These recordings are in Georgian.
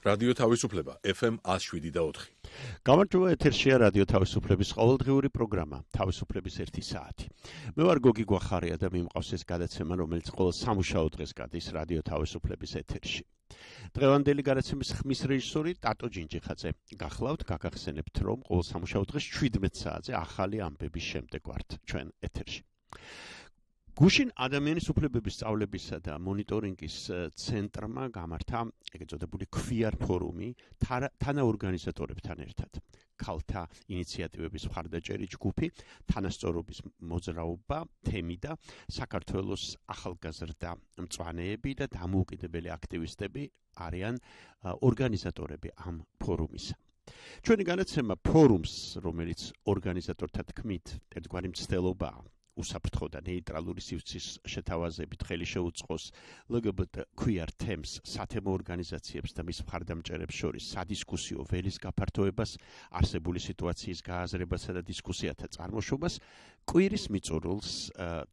რადიო თავისუფლება FM 107.4. გამარჯობა, ეთერშია რადიო თავისუფლების ყოველდღიური პროგრამა თავისუფლების 1 საათი. მე ვარ გოგი გვახარია და მიმყავს ეს გადაცემა, რომელიც ყოველ სამუშაო დღეს გადის რადიო თავისუფლების ეთერში. დღევანდელი გადაცემის ხმის რეჟისორი ტატო ჯინჯიხაძე. გახლავთ, გაგახსენებთ, რომ ყოველ სამუშაო დღეს 17 საათზე ახალი ამბების შემდეგ ვართ ჩვენ ეთერში. გუშინ ადამიანის უფლებების სწავლებისა და მონიტორინგის ცენტრმა გამართა ეგრეთ წოდებული ქვიარ ფორუმი თანაორგანიზატორებთან ერთად. ქალთა ინიციატივების მხარდაჭერი ჯგუფი, თანასწორობის მოძრაობა, თემი და საქართველოს ახალგაზრდა მწვანეები და დამოუკიდებელი აქტივისტები არიან ორგანიზატორები ამ ფორუმისა. ჩვენი განაცემა ფორუმს, რომელიც ორგანიზატორთა თქმით ერთგვარი მცდელობაა, უსაფრთხო და ნეიტრალური სივრცის შეთავაზებით ხელი შეუწყოს LGBT queer თემს სათემო ორგანიზაციებს და მის მხარდამჭერებს შორის სადისკუსიო ველის გაფართოებას, არსებული სიტუაციის გააზრებასა და დისკუსიათა წარმოშობას, კვირის მიწურულს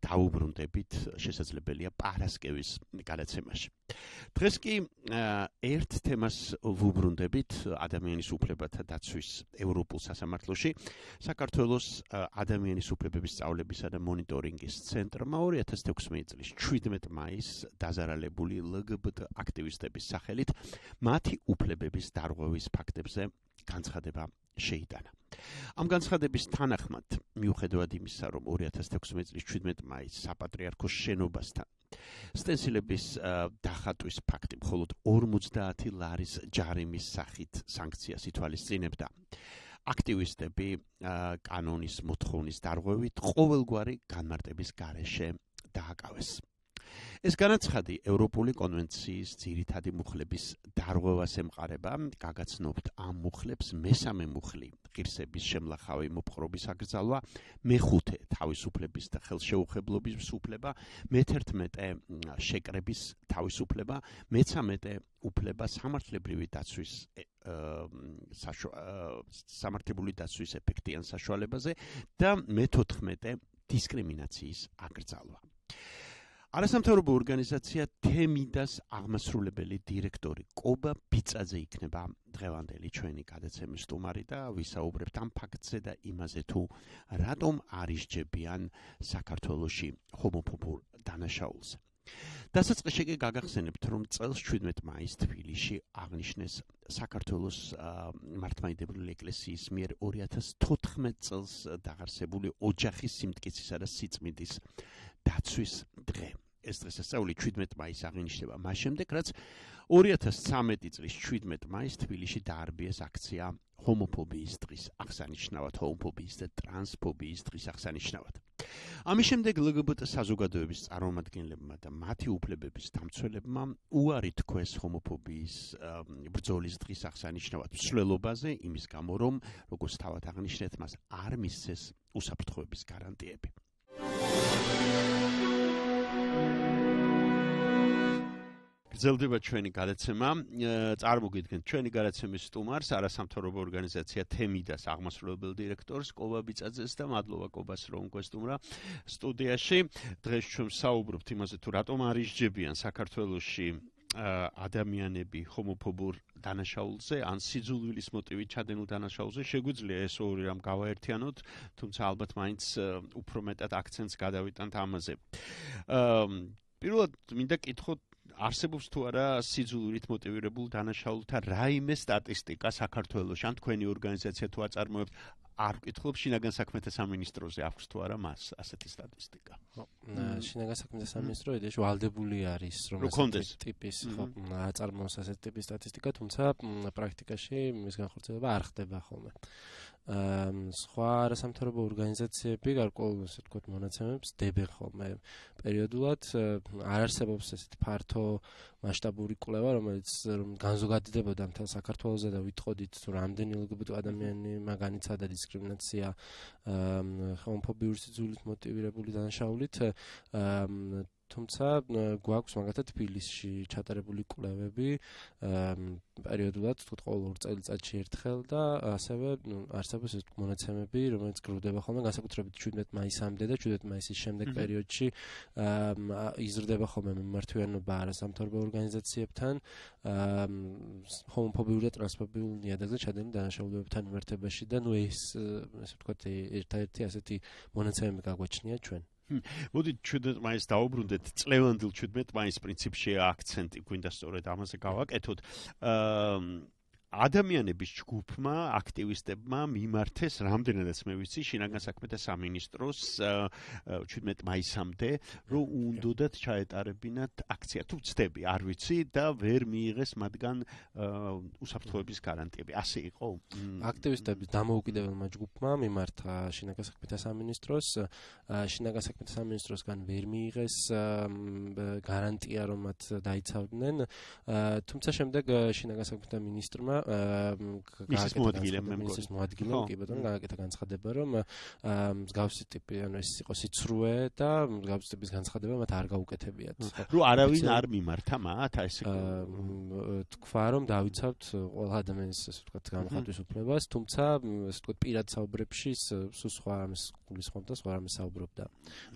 დაუბრუნდებით შესაძლებელია პარასკევის გადაცემაში. დღეს კი ერთ თემას ვუბრუნდებით ადამიანის უფლებათა დაცვის ევროპულ სასამართლოში. საქართველოს ადამიანის უფლებების სწავლებისა და მონიტორინგის ცენტრმა 2016 წლის 17 მაისს დაზარალებული LGBT აქტივისტების სახელით მათი უფლებების დარღვევის ფაქტებზე განცხადება შეიტანა. ამ განცხადების თანახმად, მიუხედავად იმისა, რომ 2016 წლის 17 მაისს საპატრიარქოს შენობასთან სტენსილების დახატვის ფაქტი მხოლოდ 50 ლარის ჯარიმის სახით სანქციას ითვალისწინებდა. აქტივისტები კანონის მოთხოვნის დარღვევით ყოველგვარი განმარტების გარეშე დააკავეს. ეს განაცხადი ევროპული კონვენციის ძირითადი მუხლების დარღვევას ემყარება, გაგაცნობთ ამ მუხლებს მესამე მუხლი ღირსების შემლახავი მოპყრობის აკრძალვა, მეხუთე თავისუფლების და ხელშეუხებლობის უფლება, მე-11 შეკრების თავისუფლება, მე-13 უფლება სამართლებრივი დაცვის ეფექტიან საშუალებაზე და მე-14 დისკრიმინაციის აკრძალვა. არასამთავრობო ორგანიზაცია თემიდას აღმასრულებელი დირექტორი კობა ბიწაძე იქნება დღევანდელი ჩვენი გადაცემის სტუმარი და ვისაუბრებთ ამ ფაქტზე და იმაზე თუ რატომ არ ისჯებიან საქართველოში ჰომოფობურ დანაშაულს. დასაწყისში კი გაგახსენებთ, რომ წელს 17 მაისს თბილისში აღნიშნეს საქართველოს მართლმადიდებლური ეკლესიის მიერ 2014 წელს დაღარსებული ოჯახის სიმტკიცისა და სიწმინდის დაცვის დღე. ეს დღესასწაული 17 მაისს აღინიშნება მას შემდეგ, რაც 2013 წლის 17 მაისს თბილისში დაარბიეს აქცია ჰომოფობიის დღის აღსანიშნავად, ჰომოფობიის და ტრანსფობიის დღის აღსანიშნავად. ამის შემდეგ LGBT საზოგადოების წარმომადგენლებმა და მათი უფლებების დამცველებმა უარი თქვეს ჰომოფობიის ბრძოლის დღის აღსანიშნავად მსვლელობაზე, იმის გამო, რომ როგორც თავად აღნიშნეთ, მას არ მისცეს უსაფრთხოების გარანტიები. გრძელდება ჩვენი გადაცემა. წარმოგიდგენთ ჩვენი გადაცემის სტუმარს, არასამთავრობო ორგანიზაცია თემიდას აღმასრულებელ დირექტორს კობა ბიწაძეს და მადლობა კობას, რომ გვესტუმრა სტუდიაში. დღეს ჩვენ საუბრობთ იმაზე, თუ რატომ არ ისჯებიან საქართველოში ადამიანები ჰომოფობურ დანაშაულზე, ან სიძულვილის მოტივით ჩადენილ დანაშაულზე. შეგვიძლია ეს ორი რამ გავაერთიანოთ, თუმცა ალბათ მაინც უფრო მეტად აქცენტს გადავიტანთ ამაზე. პირველად მინდა კითხოთ, არსებობს თუ არა სიძულვილით მოტივირებულ დანაშაულთა რაიმე სტატისტიკა საქართველოში, ან თქვენი ორგანიზაცია თუ აწარმოებთ? არ ვკითხულობ, შინაგან საქმეთა სამინისტროზე აქვს თუ არა მას ასეთი სტატისტიკა? შინაგან საქმეთა სამინისტრო იდეაში ვალდებული არის, რომ ასეთი ტიპის აწარმოოს ასეთი ტიპის სტატისტიკა, თუმცა პრაქტიკაში მის განხორციელება არ ხდება ხოლმე. სხვა არასამთავრობო ორგანიზაციები გარკვეულ ასე ვთქვათ მონაცემებს დებენ ხოლმე პერიოდულად. არ არსებობს ესეთი ფართო მასშტაბური კვლევა, რომელიც განზოგადებოდა მთელ საქართველოზე და ვიტყოდით, თუ რამდენი LGBT ადამიანი განიცადა ჰომოფობიური სიძულვილით მოტივირებული დანაშაულით. თუმცა გვაქვს მაგალითად თბილისში ჩატარებული კვლევები პერიოდულად თქო ყოველ 2 წელიწადში ერთხელ და ასევე არსებობს ეს მონაცემები, რომელიც გროვდება ხოლმე განსაკუთრებით 17 მაისამდე და 17 მაისის შემდეგ პერიოდში იზრდება ხოლმე მიმართვიანობა არასამთავრობო ორგანიზაციებთან ჰომოფობიური და ტრანსფობიური ნიადაგზე ჩადენილ დანაშაულებებთან მიმართებაში და ეს ასე ვთქვათ ერთადერთი ასეთი მონაცემები გაგვაჩნია ჩვენ. მოდით 17 მაისს დავუბრუნდეთ წლევანდელ 17 მაისს პრინციპში აქცენტი გვინდა სწორედ ამაზე გავაკეთოთ. ადამიანების ჯგუფმა, აქტივისტებმა მიმართეს რამდენადაც მე ვიცი შინაგან საქმეთა სამინისტროს 17 მაისამდე, რომ უნდათ ჩაეტარებინათ აქცია. თუ ვცდები, არ ვიცი და ვერ მიიღეს მათგან უსაფრთხოების გარანტიები. ასე იყო? აქტივისტების დამოუკიდებელმა ჯგუფმა მიმართა შინაგან საქმეთა სამინისტროს, შინაგან საქმეთა სამინისტროსგან ვერ მიიღეს გარანტია, რომ მათ დაიცავდნენ, თუმცა შემდეგ შინაგან საქმეთა მინისტრმა მისის მოადგილემ კი ბატონო გააკეთა განცხადება რომ მსგავსი ტიპი ანუ ეს იყო სიცრუე და მსგავსი ტიპის განცხადება მათ არ გაუკეთებიათ. რომ არავინ არ მიმართა მათ ესე თქვა რომ დავიცავთ ყველა ადამიანის ასე ვთქვათ გამოხატვის უფლებას, თუმცა ასე ვთქვათ პირად საუბრებში სულ სხვა რამეს გულისხმობდა, სხვა რამეს საუბრობდა.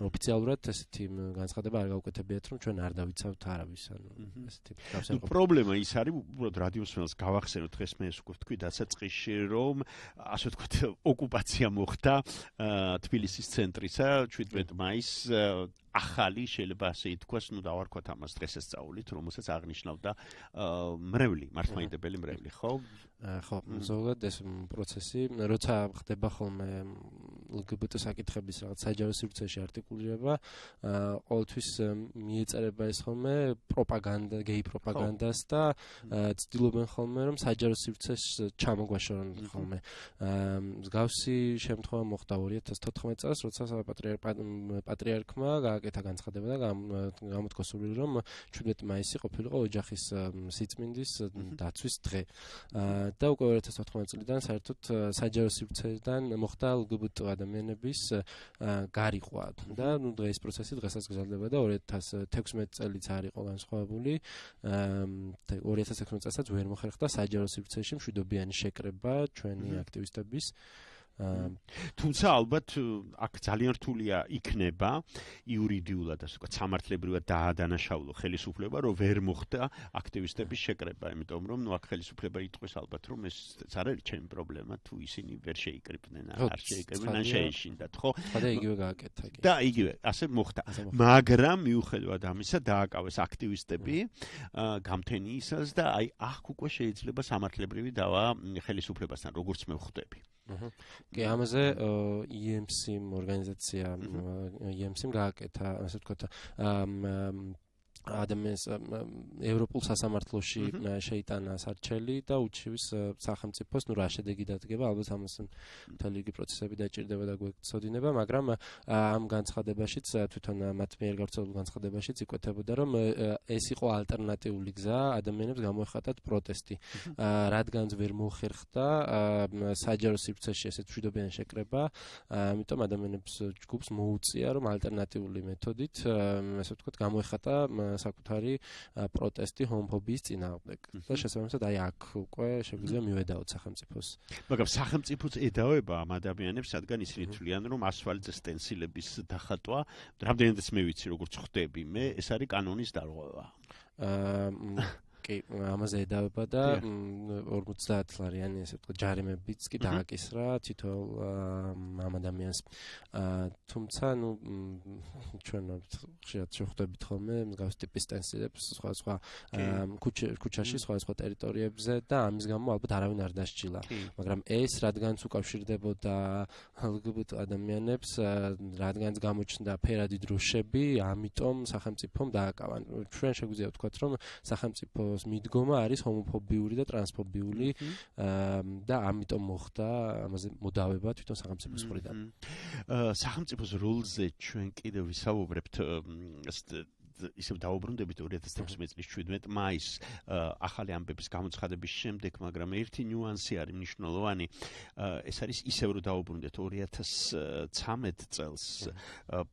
ოფიციალურად ესეთი განცხადება არ გაუკეთებიათ რომ ჩვენ არ დავიცავთ არავის ანუ ესეთი გავსაუბროთ. პრობლემა ის არის უბრალოდ რადიოსმენელს გავახსენოთ დღეს მე უკვე ვთქვი დასაწყისში რომ ასე ვთქვათ ოკუპაცია მოხდა თბილისის ცენტრისა 17 მაისს ახალი შეიძლება ასე ითქვას, ნუ დავარქვათ ამას დღესასწაულით, რომელსაც აღნიშნავდა მრევლი, მართლმადიდებელი მრევლი, ხო? ხო, ზოგადად ეს პროცესი, როცა ხდება ხოლმე LGBT საკითხების რაღაც საჯარო სივრცეში არტიკულირება, ყოველთვის მიეწერება ეს ხოლმე პროპაგანდა, გეი პროპაგანდას და ცდილობენ ხოლმე რომ საჯარო სივრცეს ჩამოგვაშორონ ხოლმე. მსგავსი შემთხვევა მოხდა 2014 წელს, როცა პატრიარქმა გააკეთა განცხადება და გამოთქვა სურვილი რომ 17 მაისი ყოფილიყო ოჯახის სიწმინდის დაცვის დღე. და უკვე 2014 წლიდან საერთოდ საჯარო სივრცედან მოხდა LGBT ადამიანების გარიყვა და ნუ დღეს პროცესი დღესაც გრძელდება და 2016 წელიც არ იყო განსხვავებული. 2016 წელსაც ვერ მოხერხდა საჯარო სივრცეში მშვიდობიანი შეკრება ჩვენი აქტივისტების. თუმცა ალბათ აქ ძალიან რთულია იქნება იურიდიულად ასე ვთქვათ სამართლებრივად დაადანაშაულო ხელისუფლება რომ ვერ მოხდა აქტივისტების შეკრება, იმიტომ რომ ნუ აქ ხელისუფლება იტყვის ალბათ რომ ეს არ არის ჩემი პრობლემა თუ ისინი ვერ შეიკრიბნენ არ შეიკრიბნენ ან შეეშინდათ, ხო? და იგივე გააკეთა კი. და იგივე ასე მოხდა. მაგრამ მიუხედავად ამისა დააკავეს აქტივისტები გამთენიისას და აი აქ უკვე შეიძლება სამართლებრივი დავა ხელისუფლებასთან როგორც მე ვხვდები. კი ამაზე EMC ორგანიზაცია EMC-მ გააკეთა ასე ვთქვათ ადამიანს ევროპულ სასამართლოში შეიტანა სარჩელი და უჩივის სახელმწიფოს ნუ რა შედეგი დადგება ალბათ ამას მთელი რიგი პროცესები დაჭირდება და გვეცოდინება, მაგრამ ამ განცხადებაშიც თვითონ მათ მიერ გავრცელებულ განცხადებაშიც იკვეთებოდა რომ ეს იყო ალტერნატიული გზა ადამიანებს გამოეხატათ პროტესტი, რადგანაც ვერ მოხერხდა საჯარო სივრცეში ესეთ მშვიდობიანი შეკრება, ამიტომ ადამიანებს ჯგუფს მოუწია რომ ალტერნატიული მეთოდით ასე ვთქვათ გამოეხატა საკუთარი პროტესტი ჰომოფობიის წინააღმდეგ. და შესაბამისად აი აქ უკვე შეგვიძლია მივედაოთ სახელმწიფოს. მაგრამ სახელმწიფოც ედავება ამ ადამიანებს, რადგან ისინი თვლიან რომ ასფალტზე სტენსილების დახატვა, რამდენადაც მე ვიცი როგორც ხვდები მე, ეს არის კანონის დარღვევა. კი, ამაზე ედავება და 50 ლარიანი ესე ვთქვათ ჯარიმებიც კი დააკისრა თითოეულ ამ ადამიანს. თუმცა ნუ ჩვენ ხშირად შევხვდებით ხოლმე მსგავს ტიპის სტენსილებს სხვა ქუჩაში, სხვა ტერიტორიებზე და ამის გამო ალბათ არავინ არ დასჯილა. მაგრამ ეს რადგანაც უკავშირდებოდა LGBT ადამიანებს, რადგანაც გამოჩნდა ფერადი დროშები, ამიტომ სახელმწიფომ დააკავა. ჩვენ შეგვიძლია ვთქვათ რომ სახელმწიფო მიდგომა არის ჰომოფობიური და ტრანსფობიული და ამიტომ მოხდა ამაზე მოდავება თვითონ სახელმწიფოს მხრიდან. სახელმწიფოს როლზე ჩვენ კიდევ ვისაუბრებთ ისევ დაუბრუნდებით 2016 წლის 17 მაისს ახალი ამბების გამოცხადების შემდეგ, მაგრამ ერთი ნიუანსი არის მნიშვნელოვანი. ეს არის ისევ რომ დაუბრუნდეთ 2013 წელს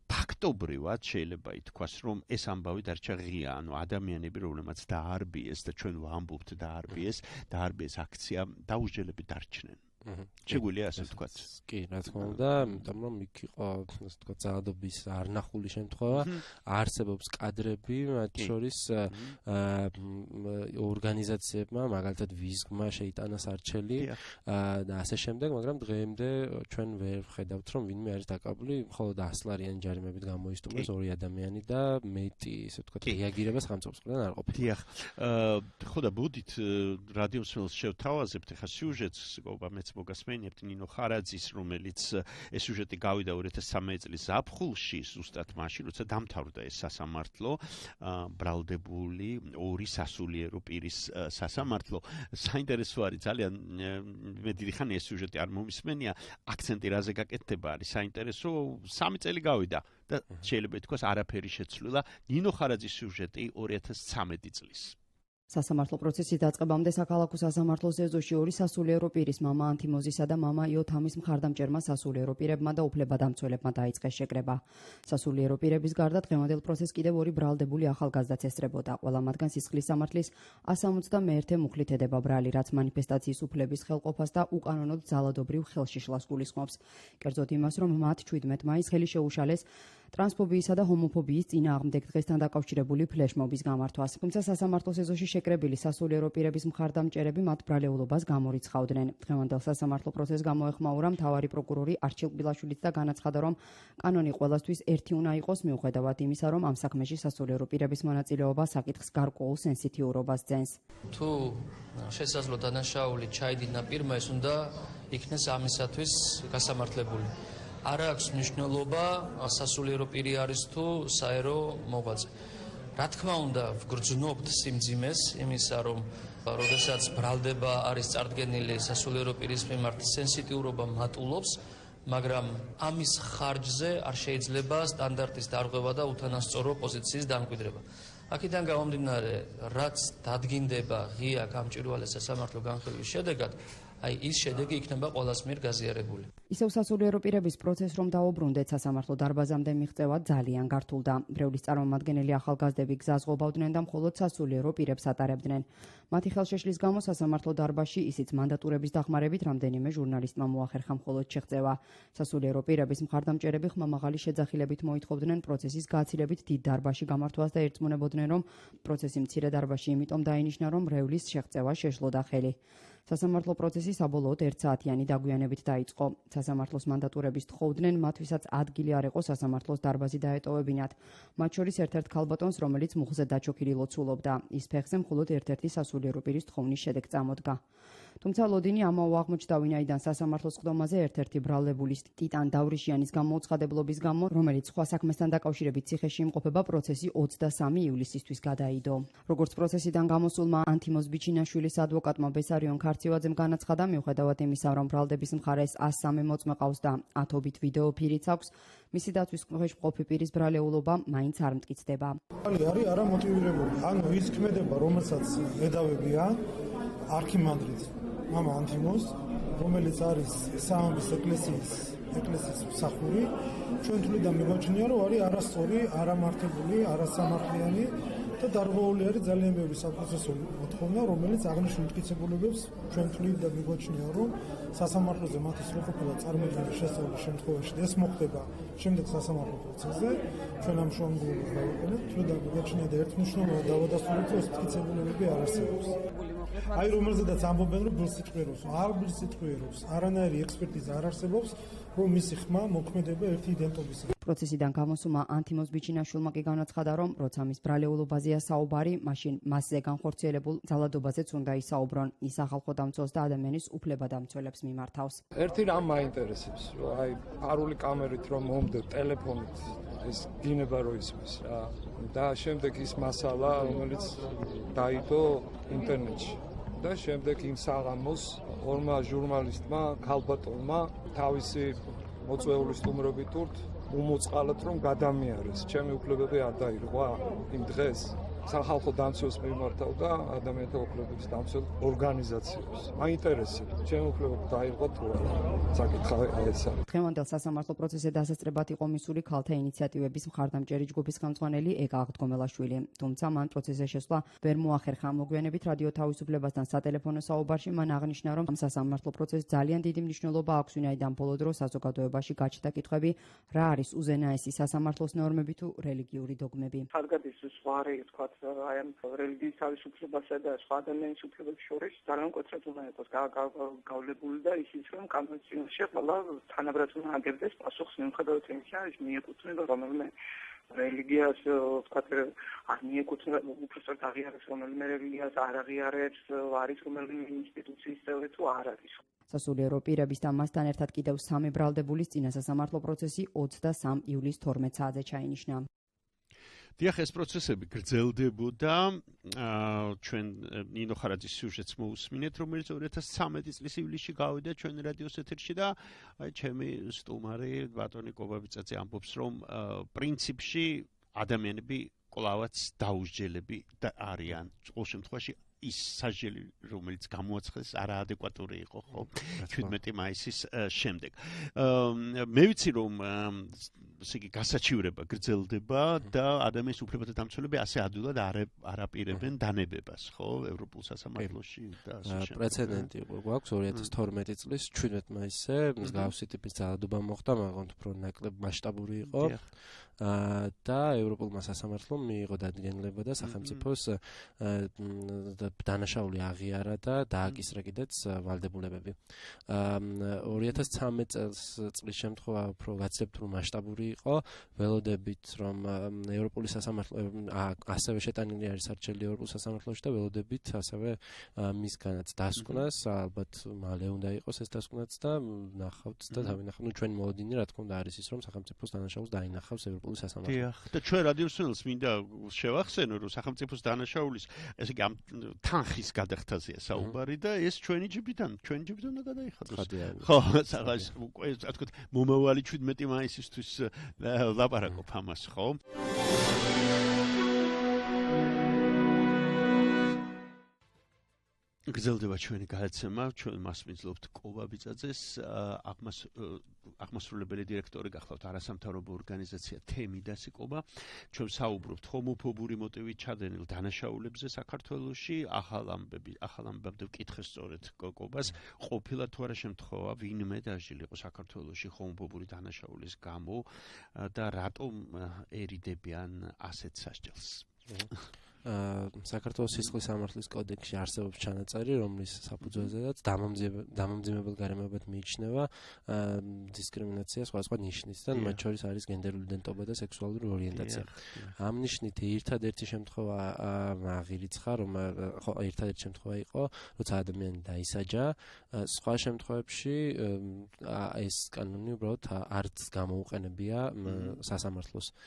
ფაქტობრივად შეიძლება ითქვას, რომ ეს ამბავი დარჩა ღია, ანუ ადამიანები, რომლებმაც დაარბიეს და ჩვენ ვამბობთ დაარბიეს აქცია დაუსჯელები დარჩნენ. შეგვიძლია ასე ვთქვათ. კი, რა თქმა უნდა, იმიტომ რომ იქ იყო, ასე ვთქვათ, ძალადობის არნახული შემთხვევა, არსებობს კადრები, მათ შორის ორგანიზაციებმა, მაგალითად ვიზგმა შეიტანა სარჩელი და ასე შემდეგ, მაგრამ დღემდე ჩვენ ვერ ვხედავთ, რომ ვინმე არის დაკავებული, მხოლოდ 100 ლარიანი ჯარიმებით გამოისტუმრეს 2 ადამიანი და მეტი, ასე ვთქვათ, რეაგირებას ხელმწიფესთან არ ყოფილა. დიახ. ხო და ბუდით რადიოსმელს შევთავაზებთ ახლა სიუჟეტს, მეც მოგასმენიებთ ნინო ხარაძის, რომელიც ეს სიუჟეტი გავიდა 2013 წლის ზაფხულში, ზუსტად მაშინ, როცა დამთავრდა ეს სასამართლო, ბრალდებული 2 სასულიერო პირის სასამართლო. საინტერესო არის ძალიან, მე დიდი ხანია ეს სიუჟეტი არ მომისმენია, აქცენტი რაზე გაკეთდება არის საინტერესო, 3 წელი გავიდა და შეიძლება ითქვას არაფერი შეცვლილა. ნინო ხარაძის სიუჟეტი 2013 წლის. სასამართლო პროცესის დაწყებამდე საქალაქო სასამართლოს ეზოში 2 სასულიერო პირის მამა ანთიმოზისა და მამა იოთამის მხარდამჭერმა სასულიერო პირებმა და უფლებადამცველებმა დაიწყეს შეკრება. სასულიერო პირების გარდა დღევანდელ პროცესს კიდევ 2 ბრალდებული ახალგაზრდაც ესწრებოდა. ყველა მათგან სისხლის სამართლის 171 მუხლით ედება ბრალი, რაც მანიფესტაციის უფლების ხელყოფას და უკანონოდ ძალადობრივ ხელშიშლას გულისხმობს. კერძოდ იმას, რომ მათ 17 მაისს ხელი შეუშალეს ტრანსფობიისა და ჰომოფობიის წინააღმდეგ დღესთან დაკავშირებული ფლეშმობის გამართვას. თუმცა სასამართლოს ეზოში შეკრებილი სასულიერო პირების მხარდამჭერები მათ ბრალეულობას გამორიცხავდნენ. დღევანდელ სასამართლო პროცესს გამოეხმაურა მთავარი პროკურორი არჩილ ბილაშვილიც და განაცხადა, რომ კანონი ყველასთვის ერთი უნდა იყოს, მიუხედავად იმისა, რომ ამ საქმეში სასულიერო პირების მონაწილეობა საკითხს გარკვეულ სენსიტიურობას ძენს. თუ შესაძლო დანაშაული ჩაიდინა პირმა, ეს უნდა იქნეს ამისათვის გასამართლებული. არ აქვს მნიშვნელობა სასულიერო პირი არის თუ საერო მოღვაწე. რა თქმა უნდა, ვგრძნობთ სიმძიმეს იმისა, რომ როდესაც ბრალდება არის წარდგენილი სასულიერო პირის მიმართ სენსიტიურობა მატულობს, მაგრამ ამის ხარჯზე არ შეიძლება სტანდარტის დარღვევა და უთანასწორო პოზიციის დამკვიდრება. აქედან გამომდინარე, რაც დადგინდება ღია გამჭვირვალე სასამართლო განხილვის შედეგად, აი ის შედეგი იქნება ყველას მიერ გაზიარებული. ისევ სასულიერო პირების პროცესს რომ დაუბრუნდეთ, სასამართლო დარბაზამდე მიღწევა ძალიან გართულდა. ბრევლის წარმომადგენელი ახალგაზრდები გზას ღობავდნენ და მხოლოდ სასულიერო პირებს ატარებდნენ. მათი ხელშეშლის გამო სასამართლო დარბაზში ისიც მანდატურების დახმარებით რამდენიმე ჟურნალისტმა მოახერხა მხოლოდ შეღწევა. სასულიერო პირების მხარდამჭერები ხმამაღალი შეძახილებით მოითხოვდნენ პროცესის გაცილებით დიდ დარბაზში გამართვას და ერწმუნებოდნენ, რომ პროცესი მცირე დარბაზში იმიტომ დაინიშნა, რომ ბრევლის შეღწევა შეშლოდა ხელი. სასამართლო პროცესი საბოლოოდ 1 საათიანი დაგვიანებით დაიწყო. სასამართლოს მანდატურების თხოვდნენ მათ, ვისაც ადგილი არ იყო სასამართლოს დარბაზი დაეტოვებინათ. მათ შორის ერთ-ერთ ქალბატონს, რომელიც მუხზე დაჩოქილი ლოცულობდა. ის ფეხზე მხოლოდ ერთ-ერთი სასულიერო პირის თხოვნის შედეგ წამოდგა. თუმცა ლოდინი ამაო აღმოჩნდა, ვინაიდან სასამართლოს ხდომაზე ერთ-ერთი ბრალდებულის ტიტან დავრიშიანის გამოუცხადებლობის გამო, რომელიც სხვა საქმესთან დაკავშირებით ციხეში იმყოფება, პროცესი 23 ივლისისთვის გადაიდო. როგორც პროცესიდან გამოსულმა ანთიმოზ ბიჩინაშვილის ადვოკატმა ბესარიონ ქარცივაძემ განაცხადა, მიუხედავად იმისა, რომ ბრალდების მხარეს 103 მოწმე ყავს და 10-ობით ვიდეო ფირიც აქვს, მისი დაცვის ქვეშ მყოფი პირის ბრალეულობა მაინც არ მტკიცდება. არის არამოტივირებული. ანუ ის ქმედება, რომელსაც ედავებია არქიმანდრიტ მამა ანთიმოზ, რომელიც არის სამების ეკლესიის მსახური, ჩვენ თვლიდან მიგვაჩნია, რომ არის არასწორი, არამართებული, არასამართლიანი და დარღვეული არის ძალიან ბევრი საპროცესო მოთხოვნა, რომელიც აღნიშნულ მტკიცებულებებს ჩვენ თვლით და მიგვაჩნია, რომ სასამართლოზე მათი სრულყოფილად წარმოქმნის შესწავლის შემთხვევაში ეს მოხდება შემდეგ სასამართლო პროცესზე, ჩვენ ამ შუამდგომლობას დავაყენებთ, თვლით და მიგვაჩნია და ერთმნიშვნელოვნად დავადასტურებთ, რომ ეს მტკიცებულებები არ არსებობს. აი რომელზედაც ამბობენ, რომ ბილსიტყვიერობს, არ ბილსიტყვიერობს, არანაირი ექსპერტიზა არ არსებობს, რომ მისი ხმა მოქმედება ერთი იდენტობისა. პროცესიდან გამოსულმა ანთიმოზ ბიჩინაშვილმა კი განაცხადა, რომ როცა მის ბრალეულობაზეა საუბარი, მაშინ მასზე განხორციელებულ ძალადობაზეც უნდა ისაუბრონ. ის ახალხო დამცველს და ადამიანის უფლებადამცველებს მიმართავს. ერთი რამ მაინტერესებს, რომ აი არული კამერით რომ მომდე ტელეფონით ეს გინება რო ისმის რა. და შემდეგ ის მასალა, რომელიც დაიდო ინტერნეტში. და შემდეგ იმ საღამოს ორმა ჟურნალისტმა, ქალბატონმა თავისი მოწვეული სტუმრობით უმოწყალოდ რომ გადამიარეს. ჩემი უფლებები არ დაირღვა იმ დღეს. სახალხო დამცველს მიმართავდა ადამიანთა უფლებების დამცველ ორგანიზაციებს. მაინტერესებს, ჩემი უფლებები დაირღვა თუ არა. საკითხი ეს არის. დღევანდელ სასამართლო პროცესზე დასასწრებად იყო მისული ქალთა ინიციატივების მხარდამჭერი ჯგუფის ხელმძღვანელი ეგა აღდგომელაშვილი. თუმცა მან პროცესზე შესვლა ვერ მოახერხა. მოგვიანებით რადიო თავისუფლებასთან სატელეფონო საუბარში მან აღნიშნა, რომ სასამართლო პროცესს ძალიან დიდი მნიშვნელობა აქვს, ვინაიდან ბოლო დროს საზოგადოებაში გაჩნდა კითხვები, რა არის უზენაესი სასამართლოს ნორმები თუ რელიგიური დოგმები. ხალხის ზღვარი, თქვათ, აი ამ რელიგიის თავისუფლებასა და სხვა ადამიანის უფლებებს შორის ძალიან მკვეთრად უნდა იყოს გავლებული და ისიც რომ კონვენციაში ყველა თანაბრად უნდა აგებდეს პასუხს მიუხედავად იმისა, ის მიეკუთვნება რომელიმე რელიგიას, თქვათ, არ მიეკუთვნება უბრალოდ აღიარებს რომელიმე რელიგიას, არ აღიარებს, არის რომელიმე ინსტიტუციის წევრი თუ არ არის. სასულიერო პირების და მასთან ერთად კიდევ 3 ბრალდებულის წინა სასამართლო პროცესი 23 ივლისს 12 საათზე ჩაინიშნა. დიახ, ეს პროცესები გრძელდებოდა. ჩვენ ნინო ხარაძის სიუჟეტს მოусმინეთ, რომელიც 2013 წლის ივლისში გავიდა ჩვენ რადიოს ეთერში და აი ჩემი სტუმარი ბატონი კობაბიცაძე ამბობს, რომ პრინციპში ადამიანები კლავაც დაუსჯელები არიან. ყოველ შემთხვევაში ის სასჯელი, რომელიც გამოაცხეს, არაადეკვატური იყო, ხო? 17 მაისის შემდეგ. მე ვიცი, რომ ესე იგი გასაჩივრება გრძელდება და ადამიანის უფლებათა დამცველები ასე ადვილად არ აპირებენ დანებებას, ხო, ევროპულ სასამართლოში და ასე შემდეგ. პრეცედენტი გვაქვს 2012 წლის 17 მაისზე მსგავსი ტიპის ძალადობა მოხდა, მაგრამ უფრო ნაკლებ მასშტაბური იყო. და ევროპულმა სასამართლომ მიიღო დადგენილება და სახელმწიფოს დანაშაული აღიარა და დააკისრა კიდეც ვალდებულებები. 2013 წლის შემთხვევა უფრო გაცილებით მასშტაბური იყო, ველოდებით რომ ევროპული სასამართლო ასევე შეტანილი არის არჩეული ევროპულ სასამართლოში და ველოდებით ასევე მისგანაც დასკვნას, ალბათ მალე უნდა იყოს ეს დასკვნაც და ნახავთ და დავინახავთ. ნუ ჩვენი მოლოდინი რა თქმა უნდა არის ის, რომ სახელმწიფოს დანაშაულს დაინახავს ევროპული სასამართლო. დიახ, და ჩვენ რადიოსმენელს მინდა შევახსენო, რომ სახელმწიფოს დანაშაულის, ესე იგი ამ თანხის გადახდაზეა საუბარი და ეს ჩვენი ჯიბიდან უნდა გადაიხადოს. ხო, საღას უკვე ასე ვთქვათ, მომავალი 17 მაისისთვის ლაპარაკობ ამას, ხო? გრძელდება ჩვენი გადაცემა, ჩვენ მას მიძლობთ კობაბიცაძეს, აღმასრულებელი დირექტორი გახლავთ არასამთავრობო ორგანიზაცია თემიდასი კობა. ჩვენ საუბრობთ ჰომოფობური მოტივით ჩადენილ დანაშაულებზე საქართველოში, ახალ ამბებამდე ვკითხეს სწორედ კობას, ყოფილა თუ არა შემთხვევა ვინმე დაჟილიყო საქართველოში ჰომოფობური დანაშაულის გამო და რატომ ერიდებიან ასეთ სასჯელს. საქართველოს სისხლის სამართლის კოდექსში არსებობს ჩანაწერი, რომლის საფუძველზედაც დამამძიმებელ გარემოებად მიიჩნევა დისკრიმინაცია სხვადასხვა ნიშნისგან, მათ შორის არის გენდერული იდენტობა და სექსუალური ორიენტაცია. ამ ნიშნით ერთადერთი შემთხვევა აღირიცხა, რომ ხო, ერთადერთი შემთხვევა იყო, როცა ადამიანი დაისაჯა, სხვა შემთხვევებში ეს კანონი უბრალოდ არც გამოუყენებია სასამართლოს.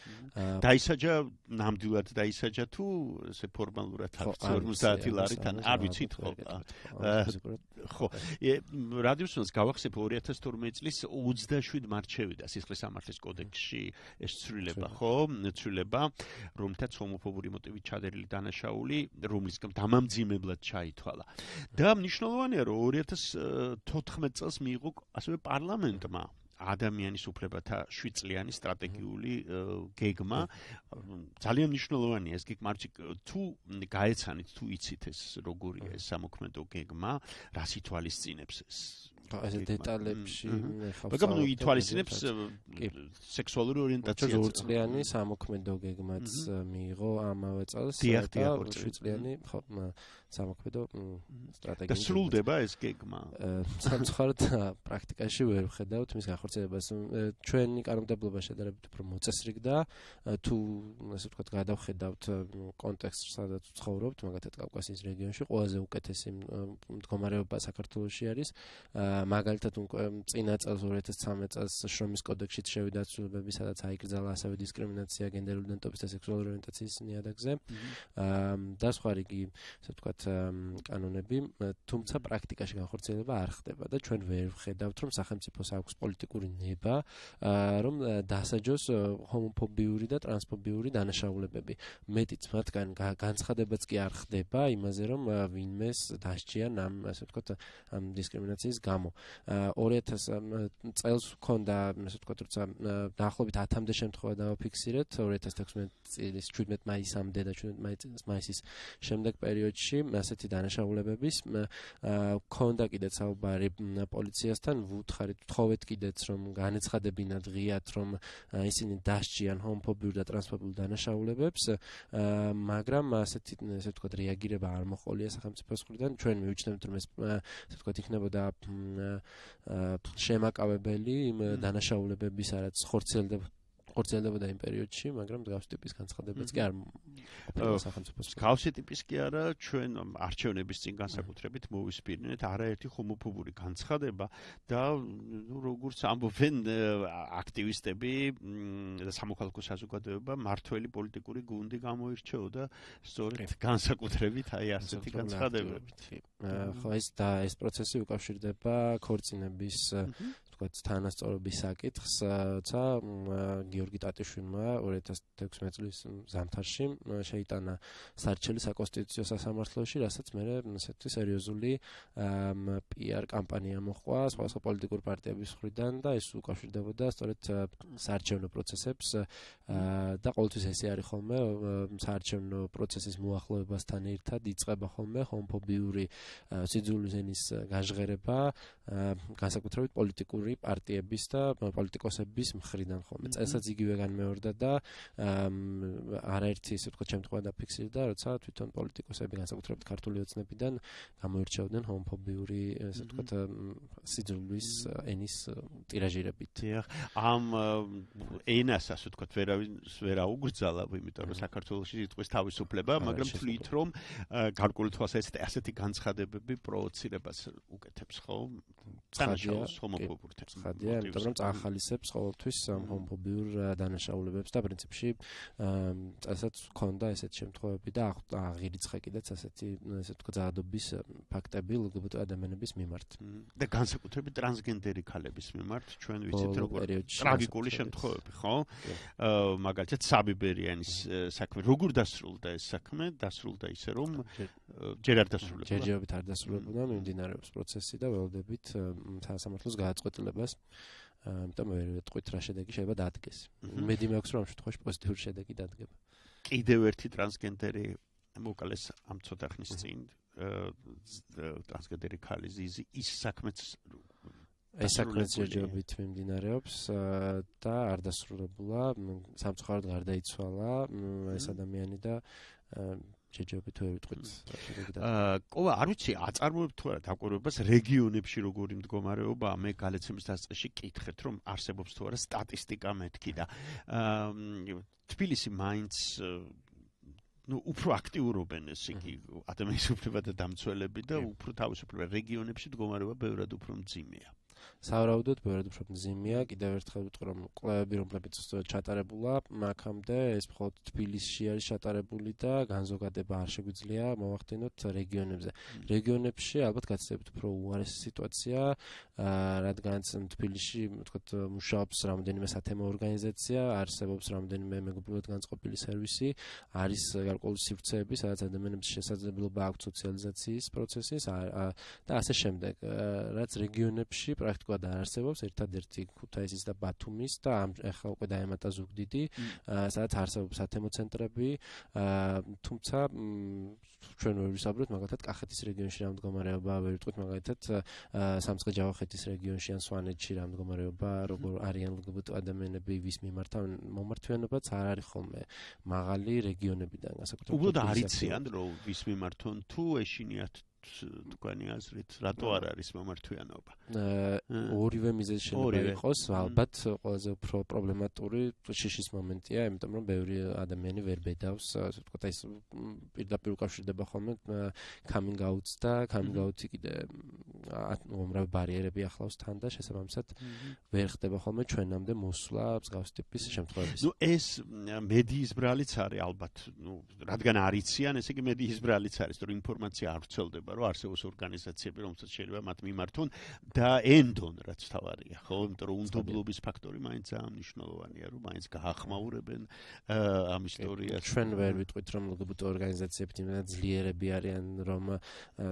დაისაჯა, ნამდვილად დაისაჯა თუ ესე ფორმალურად აქვს 50 ლარიდან, არ ვიცით ხო. ხო, რადიოსმენელს გავახსენებ 2012 წლის 27 მარტს შევიდა სისხლის სამართლის კოდექსში ეს ცვლილება, ხო? ცვლილება, რომლითაც ჰომოფობური მოტივით ჩადენილი დანაშაული, რომლის დამამძიმებლად ჩაითვალა. და მნიშვნელოვანია, რომ 2014 წელს მიიღო ასევე პარლამენტმა ადამიანის უფლებათა 7 წლიანი სტრატეგიული გეგმა. ძალიან მნიშვნელოვანია ეს გეგმა, თუ გაეცანით, თუ იცით ეს როგორია ეს სამოქმედო გეგმა, რას ითვალისწინებს ეს. ეს დეტალებში მაგრამ ნუ ითვალისწინებს სექსუალური ორიენტაციას. 2 წლიანი სამოქმედო გეგმაც მიიღო ამავე წელს და 7 წლიანი სამოქმედო სტრატეგია. და სრულდება ეს გეგმა. სამწუხაროდ პრაქტიკაში ვერ ვხედავთ მის განხორციელებას. ჩვენი კანონმდებლობა შედარებით უფრო მოწესრიგდა, თუ ასე ვთქვათ, გადავხედავთ კონტექსტს, სადაც ვცხოვრობთ, მაგალითად კავკასიის რეგიონში, ყველაზე უკეთესი მდგომარეობა საქართველოში არის. მაგალითად წინა წელს 2013 წელს შრომის კოდექსში შევიდა ცვლილებები, სადაც აიკრძალა ასევე დისკრიმინაცია გენდერული იდენტობის და სექსუალური ორიენტაციის ნიადაგზე და სხვა რიგი, ასე ვთქვათ, კანონები, თუმცა პრაქტიკაში განხორციელება არ ხდება და ჩვენ ვერ ვხედავთ, რომ სახელმწიფოს აქვს პოლიტიკური ნება, რომ დასაჯოს ჰომოფობიური და ტრანსფობიური დანაშაულებები. მეტიც მათგან განცხადებაც კი არ ხდება იმაზე, რომ ვინმეს დასჯიან ამ, ასე ვთქვათ, ამ დისკრიმინაციის გამო. 2000 წელს ჰქონდა, ასე ვთქვათ, როცა დაახლოებით 10-მდე შემთხვევა დავაფიქსირეთ 2016 წლის 17 მაისამდე და 17 მაისის შემდეგ პერიოდში ასეთი დანაშაულებების ჰქონდა კიდეც საუბარი პოლიციასთან, ვთხოვეთ კიდეც რომ განეცხადებინათ ღიად, რომ ისინი დასჯიან ჰომოფობიურ და ტრანსფობიურ დანაშაულებებს, მაგრამ ასეთი, ასე ვთქვათ, რეაგირება არ მოჰყოლია სახელმწიფოს მხრიდან. ჩვენ მივიჩნევთ, რომ ეს, ასე ვთქვათ, იქნებოდა შემაკავებელი იმ დანაშაულებების, რაც ხორციელდებოდა იმ პერიოდში, მაგრამ მსგავსი ტიპის განცხადებაც კი არ ყოფილა სახელმწიფოს. მსგავსი ტიპის კი არა, ჩვენ არჩევნების წინ განსაკუთრებით მოვისპირნეთ არაერთი ჰომოფობური განცხადება და როგორც ამბობენ აქტივისტები და სამოქალაქო საზოგადოება, მართველი პოლიტიკური გუნდი გამოირჩეოდა სწორედ განსაკუთრებით აი ასეთი განცხადებებით. ხო, ეს პროცესი უკავშირდება ქორწინების ვთქვათ, თანასწორობის საკითხს, ცა გიორგი ტატიშვილმა 2016 წლის ზამთარში შეიტანა სარჩელი საკონსტიტუციო სასამართლოში, რასაც მერე ესეთი სერიოზული PR კამპანია მოჰყვა სხვა პოლიტიკურ პარტიების მხრიდან და ეს უკავშირდებოდა სწორედ საარჩევნო პროცესებს და ყოველთვის ესე არის ხოლმე საარჩევნო პროცესის მოახლოებასთან ერთად იწყება ხოლმე ჰომოფობიური სიძულვის ენის გაჟღერება განსაკუთრებით პოლიტიკურ პარტიების და პოლიტიკოსების მხრიდან ხოლმე. წელსაც იგივე განმეორდა და არაერთი, ასე ვთქვათ, შემთხვევა დაფიქსირდა, როცა თვითონ პოლიტიკოსები განსაკუთრებით ქართული ოცნებიდან გამოირჩეოდნენ ჰომოფობიური, ასე ვთქვათ, სიძულვის ენის ტირაჟირებით. ამ ენას, ასე ვთქვათ, ვერ აუგრძალა, იმიტომ რომ საქართველოში იტყვის თავისუფლება, მაგრამ თვლით, რომ გარკვეული თვალსაზრისით ასეთი განცხადებები პროვოცირებას უკეთებს, ხო? დანაშაულს ჰომოფობურ ხადია, იმიტომ რომ წახალისებს ყოველთვის ჰომოფობიურ დანაშაულებებს და პრინციპში წელსაც ჰქონდა ესეთი შემთხვევები და აღირიცხა კიდეც ასეთი, ასე ვთქვათ, ძალადობის ფაქტები LGBT ადამიანების მიმართ. და განსაკუთრებით ტრანსგენდერი ქალების მიმართ ჩვენ ვიცით როგორ ტრაგიკული შემთხვევები, ხო? მაგალითად საბიბერიანის საქმე როგორ დასრულდა ეს საქმე? დასრულდა ისე რომ ჯერ არ დასრულებულა. ჯერჯერობით არ დასრულებულა, მიმდინარეობს პროცესი და ველოდებით სასამართლოს გადაწყვეტილებას. ამიტომ ვერ ვიტყვით რა შედეგი შეიძლება დადგეს. მედი მაქვს რომ ამ შემთხვევაში პოზიტიური შედეგი დადგება. კიდევ ერთი ტრანსგენდერი მოკალეს ამ ცოტა ხნის წინ ტრანსგენდერი ქალი ზიზი ის საქმეც ეს ჯერჯერობით მიმდინარეობს და არ დასრულებულა, სამწუხაროდ გარდაიცვალა ეს ადამიანი და ჯერჯერობით ვერ ვიტყვით. ყოლა, არ ვიცი, აწარმოებთ თუ არა დაკვირვებას რეგიონებში როგორი მდგომარეობა, მე გალეცემის დასწრებში კითხეთ, რომ არსებობს თუ არა სტატისტიკა მეთქი და თბილისი მაინც უფრო აქტიურობენ ეს იგი ადამიანის უფლებათა დამცველები და უფრო თავისუფლება რეგიონებში მდგომარეობა ბევრად უფრო მძიმეა. სავარაუდოდ ბევრად უფრო მძიმეა, კიდევ ერთხელ ვიტყვი რომ კვლევები რომლებიც ჩატარებულა აქამდე ეს მხოლოდ თბილისში არის ჩატარებული და განზოგადება არ შეგვიძლია მოვახდინოთ რეგიონებზე. რეგიონებში ალბათ გაცილებით უფრო უარესი სიტუაცია, რადგანაც თბილისში, ვთქვათ, მუშაობს რამდენიმე სათემო ორგანიზაცია, არსებობს რამდენიმე მეგობრულად განწყობილი სერვისი, არის გარკვეული სივრცეები, სადაც ადამიანებს შესაძლებლობა აქვთ სოციალიზაციის პროცესის და ასე შემდეგ, რაც რეგიონებში პრაქტიკულად არ არსებობს, ერთადერთი ქუთაისის და ბათუმის და ახლა უკვე დაემატა ზუგდიდი, სადაც არსებობს სათემო ცენტრები, თუმცა ჩვენ ვერ ვისაუბრებთ მაგალითად კახეთის რეგიონში რა მდგომარეობა, ვერ ვიტყვით მაგალითად სამცხე-ჯავახეთის რეგიონში ან სვანეთში რა მდგომარეობა, როგორ არიან LGBT ადამიანები, ვის მიმართ მომართვიანობაც არ არის ხოლმე მაღალი რეგიონებიდან განსაკუთრებით. უბრალოდ არიციან რომ ვის მიმართონ თუ ეშინიათ თქვენი აზრით, რატო არ არის მომართვიანობა? ორივე მიზეზი შეიძლება იყოს, ალბათ ყველაზე უფრო პრობლემატური შიშის მომენტია, იმიტომ რომ ბევრი ადამიანი ვერ ბედავს, ასე ვთქვათ, ეს პირდაპირ უკავშირდება ხოლმე coming out-ს და coming out-ი კიდე უმრავი ბარიერები ახლავს თან და შესაბამისად ვერ ხდება ხოლმე ჩვენამდე მოსვლა მსგავს ტიპის შემთხვევებში. ნუ ეს მედიის ბრალიც არის ალბათ, რადგან არიციან, ესე იგი მედიის ბრალიც არის, რომ ინფორმაცია არ ვრცელდება, რომ არსებობს ორგანიზაციები, რომელსაც შეიძლება მათ მიმართონ და ენდონ, რაც თავარია, ხო? იმიტომ რომ უნდობლობის ფაქტორი მაინც ძალიან მნიშვნელოვანია, რომ მაინც გაახმაურებენ ამ ისტორიას. ჩვენ ვერ ვიტყვით, რომ LGBT ორგანიზაციები იმდენად ძლიერები არიან, რომ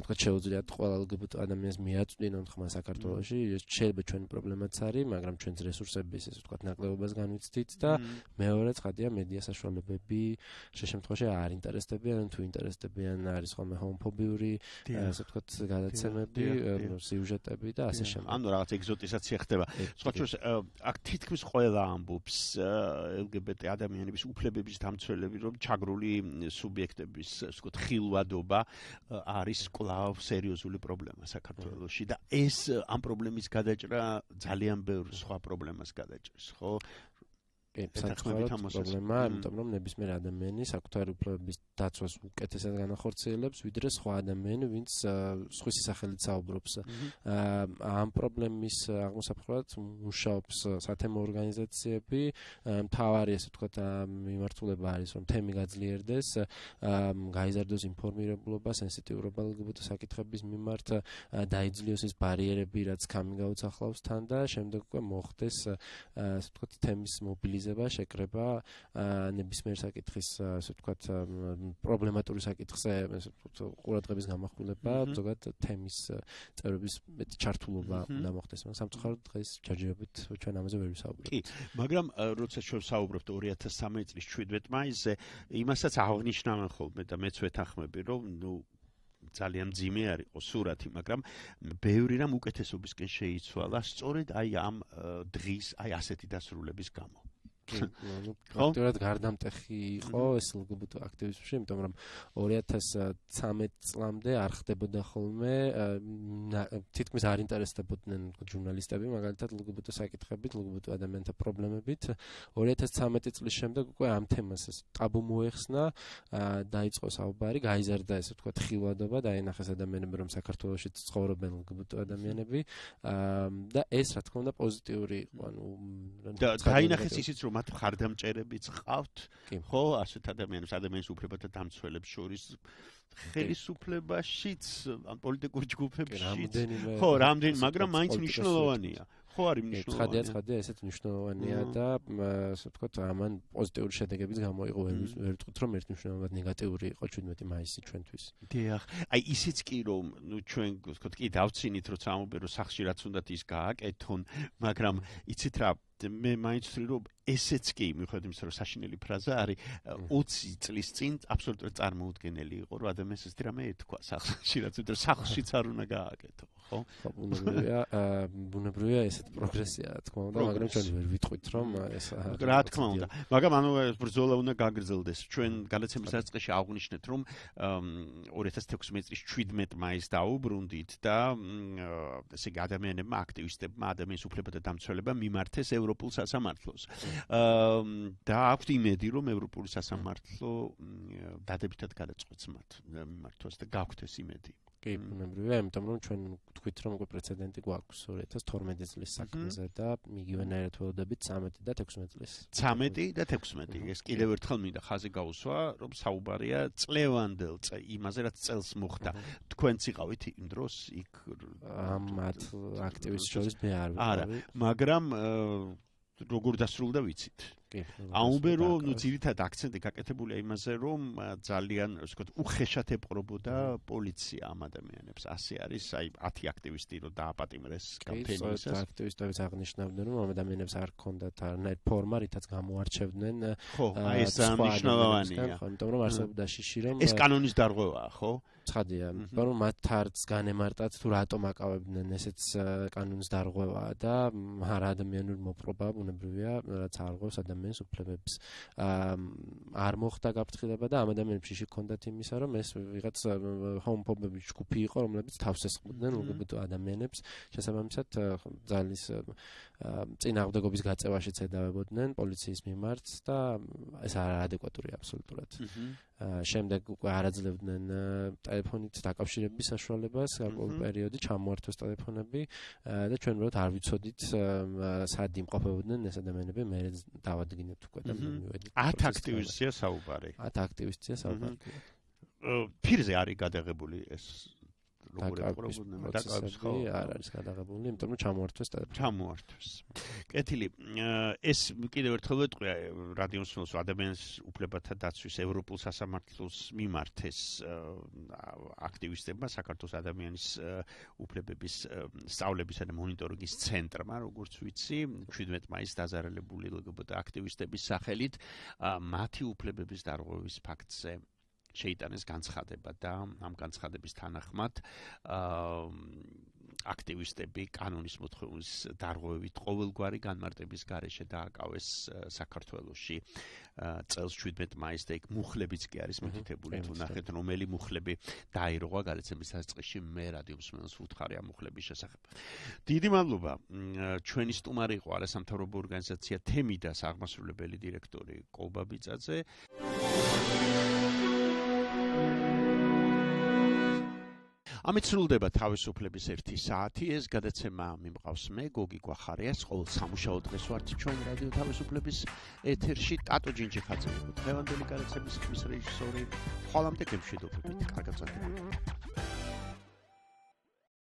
თქვა შეუძლიათ ყველა LGBT ადამიანს მიაწვდინონ ხმა საქართველოში. შეიძლება ჩვენი პრობლემაც არის, მაგრამ ჩვენს რესურსების ესე ვთქვათ ნაკლებობას განვიცდით და მეორე ცხადია მედია საშუალებები შემთხვევაში არ ინტერესდებიან, თუ ინტერესდებიან არის ხოლმე ჰომოფობიური, ასე ვთქვათ გადაცემები, სიუჟეტები და ასე შემდეგ. ანუ რაღაც ეგზოტიზაცია ხდება. სხვათა აქ თითქმის ყველა ამბობს LGBT ადამიანების უფლებების დამცველები, რომ ჩაგრული სუბიექტების, ასე ვთქვათ, ხილვადობა არის კვლავ სერიოზული პრობლემა საქართველოში და ეს ამ პრობლემის გადაჭრა ძალიან ბევრ სხვა პრობლემას გადაჭრს, ხო? საერთოდ პრობლემა, იმიტომ რომ ნებისმიერ ადამიანი საკუთარი უფლებების დაცვას უკეთესად განახორციელებს, ვიდრე სხვა ადამიანი, ვინც სხვისი სახელით საუბრობს. ამ პრობლემის აღმოსაφხვრად მუშაობს სათემო ორგანიზაციები, მთავარი ასე ვთქვათ მიმართულება არის, რომ თემი გაძლიერდეს, გაიზარდოს ინფორმირებულობა, სენსიტიურობა LGBT საკითხების მიმართ, დაიძლიოს ეს ბარიერები, რაც coming out-ს ახლავს თან და შემდეგ უკვე მოხდეს ასე ვთქვათ თემის მობილიზება, შეკრება ნებისმიერ საკითხის ასე ვთქვათ პრობლემატური საკითხზე ყურადღების გამახვილება, ზოგადად თემის წევრების მეტი ჩართულობა უნდა მოხდეს. სამწუხაროდ დღეს ჯერჯერობით ჩვენ ამაზე ვერ ვისაუბრებთ. კი, მაგრამ როცა ჩვენ საუბრობთ 2013 წლის 17 მაისზე, იმასაც აღნიშნავენ ხოლმე და მეც ვეთანხმები, რომ ნუ ძალიან მძიმე არის სურათი, მაგრამ ბევრი რამ უკეთესობისკენ შეიცვალა, სწორედ აი ამ დღის, აი ასეთი დასრულების გამო. ფაქტობრივად გარდამტეხი იყო ეს LGBT აქტივიზმში, იმიტომ რომ 2013 წლამდე არ ხდებოდა ხოლმე, თითქმის არ ინტერესდებოდნენ ჟურნალისტები, მაგალითად LGBT საკითხებით, LGBT ადამიანთა პრობლემებით. 2013 წლის შემდეგ უკვე ამ თემას ეს ტაბუ მოეხსნა, დაიწყო საუბარი, გაიზარდა ესე ვთქვათ ხილვადობა, დაინახეს ადამიანები, რომ საქართველოში ცხოვრობენ LGBT ადამიანები და ეს რა თქმა უნდა პოზიტიური იყო, ანუ დაინახეს ისიც რომ მათ მხარდამჭერებიც ყავთ, ხო, ასეთ ადამიანის უფლებათა დამცველებს შორის ხელისუფლებაშიც, ან პოლიტიკურ ჯგუფებშიც, ხო, რამდენი, მაგრამ მაინც მნიშვნელოვანია. ხო არის მნიშვნელოვანია. ცხადია, ესეც მნიშვნელოვანია და ასე ვთქვათ, ამან პოზიტიური შედეგებიც გამოიღო, ვერ ვიტყვით, რომ ერთმნიშვნელოვნად ნეგატიური იყო 17 მაისი ჩვენთვის. დიახ, აი ისიც კი რომ, ნუ ჩვენ ვთქვათ, კი დავცინით, როცა ამობენ, რომ სახლში რაც უნდათ ის გააკეთონ, მაგრამ იცით რა, მე მაინც ვთვლი, რომ ესეც კი, მიუხედავად იმისა, რომ საშინელი ფრაზა არის, 20 წლის წინ აბსოლუტურად წარმოუდგენელი იყო, რომ ადამიანს ეს რამე ეთქვა სახლში, რაც უნდა სახლშიც არ უნდა გააკეთო, ხო? ბუნებრივია ესეთ პროგრესია, რა თქმა უნდა, მაგრამ ჩვენ ვერ ვიტყვით, რომ ეს რა თქმა უნდა. მაგრამ ანუ ბრძოლა უნდა გაგრძელდეს. ჩვენ გადაცემის დაწყებაში აღვნიშნეთ, რომ 2016 წლის 17 მაისს დაუბრუნდით და ესე იგი ადამიანებმა, აქტივისტებმა ადამიანის უფლებათა დამცველებმა მიმართეს ევროპულ სასამართლოს. და აქვთ იმედი, რომ ევროპული სასამართლო დადებითად გადაწყვეტს მათ მიმართვას და გაქვთ ეს იმედი. კი, ბუნებრივია, იმიტომ რომ ჩვენ ვთქვით, რომ უკვე პრეცედენტი გვაქვს 2012 წლის საქმეზე და იგივენაირად ველოდებით 13 და 16 წლის. 13 და 16. ეს კიდევ ერთხელ მინდა ხაზი გაუსვა, რომ საუბარია წლევანდელ იმაზე, რაც წელს მოხდა. თქვენც იყავით იმ დროს იქ ამათ აქტივისტ შორის მე არ ვიყავი. არა, მაგრამ როგორ დასრულდა ვიცით. აუმბე რომ ნუ ძირითადად აქცენტი გაკეთებულია იმაზე, რომ ძალიან ასე ვთქვათ, უხეშად ეპყრობოდა პოლიცია ამ ადამიანებს. ასე არის, აი 10 აქტივისტი რომ დააპატიმრეს კამპანიისას. აქტივისტებიც აღნიშნავდნენ, რომ ამ ადამიანებს არ ჰქონდათ არანაირ ფორმა, რითაც გამოარჩევდნენ. ხო, აი ეს ძალიან მნიშვნელოვანია. იმიტომ რომ არსებობდა შიში, რომ ეს კანონის დარღვევაა, ხო? ცხადია, მაგრამ მათ არც განემარტათ თუ რატომ აკავებდნენ ესეც კანონის დარღვევაა და არა ადამიანური მოპყრობა, ბუნებრივია, რაც არ ღვევს ადამიანს ადამიანის უფლებების. არ მოხდა გაფრთხილება და ამ ადამიანებში შექონდათ იმისა, რომ ეს ვიღაც ჰომოფობების ჯგუფი იყო, რომლებიც თავს ესხმოდნენ LGBT ადამიანებს, შესაბამისად ძალის წინააღმდეგობის გაწევაშიც ედავებოდნენ პოლიციის მიმართ და ეს არაადეკვატურია აბსოლუტურად. შემდეგ უკვე არაძლევდნენ ტელეფონით დაკავშირების საშუალებას გარკვეული პერიოდი ჩამოართვეს ტელეფონები და ჩვენ უბრალოდ არ ვიცოდით სად იმყოფებოდნენ ეს ადამიანები მე დავადგინებთ უკვე და მივედით 10 აქტივისტია საუბარი ფირზე არის გადაღებული ეს როგორ ეყრობოდნენ დაკავების ხო არ არის გადაღებული იმიტომ რომ ჩამოართვეს კეთილი ეს კიდევ ერთხელ ვეტყვი რადიოსმენელს ადამიანის უფლებათა დაცვის ევროპულ სასამართლოს მიმართ ეს აქტივისტებმა საქართველოს ადამიანის უფლებების სწავლებისა და მონიტორინგის ცენტრმა როგორც ვიცი 17 მაისს დაზარალებული LGBT აქტივისტების სახელით მათი უფლებების დარღვევის ფაქტზე შეიტანეს განცხადება და ამ განცხადების თანახმად აქტივისტები კანონის მოთხოვნის დარღვევით ყოველგვარი განმარტების გარეშე დააკავეს საქართველოში წელს 17 მაისს და იქ მუხლებიც კი არის მითითებული თუ ნახეთ რომელი მუხლები დაირღვა გადაცემის დასაწყისში მე რადიოსმენელს ვუთხარი ამ მუხლების შესახებ. დიდი მადლობა ჩვენი სტუმარი იყო არასამთავრობო ორგანიზაცია თემიდას აღმასრულებელი დირექტორი კოლბა ბიძაძე. ამით სრულდება თავისუფლების 1 საათი. ეს გადაცემა მიმყავს მე გოგი გვახარიას ყოველ სამუშაო დღეს ვართ ჩვენ რადიო თავისუფლების ეთერში. ტატო ჯინჯიხაძე იყო დღევანდელი გადაცემის რეჟისორი. ხოლმე გემშვიდობებით. კარგად წადგეთ.